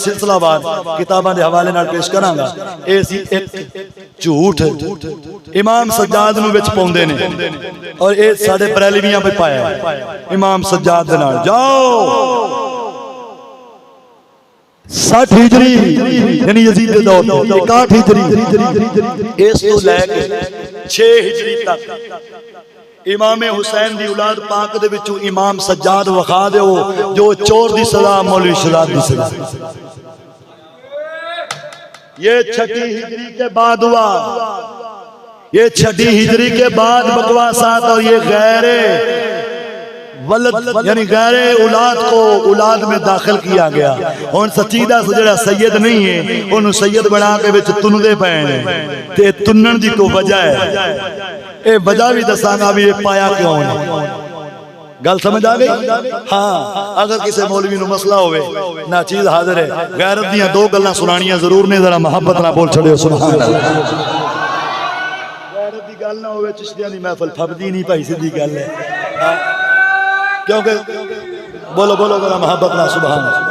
سلسلہ وار کتاباں دے حوالے نال پیش کراں گا. اے سی ایک جھوٹ امام سجاد نو وچ پاوندے نے اور اے ساڈے بریلویاں پہ پایا ہے امام سجاد دے نال. جاؤ 60 ہجری یعنی یزید دے دور 61 ہجری اس تو لے کے 6 ہجری تک امام حسین دی اولاد پاک دے وچوں امام سجاد وخا دیو جو چور دی سزا مولوی شہزاد دی سزا. یہ 6 ہجری کے بعد ہوا. یہ 6 ہجری کے بعد بکواسات اور یہ غیر ولد یعنی غیر اولاد کو اولاد میں داخل کیا گیا. ان سچیدہ سے جڑا سید نہیں ہے انہوں سید بنا کے وچ تندے پہنے تے تنن دی کو وجہ ہے. اے وجہ بھی دساں گا بھی یہ پایا کیوں ہے. گل سمجھ آ گئی؟ ہاں اگر کسی مولوی نو مسئلہ ہوئے نہ چیز حاضر ہے. غیرت دیاں 2 گلاں سنانیاں ضرور نے ذرا محبت نہ بول چھڑے سبحان اللہ. غیرت دی گل نہ ہوئے چشتیاں دی محفل پھبدی نہیں پائی سیدھی گل ہے کیونکہ بولو ذرا محبت نہ سبحان اللہ.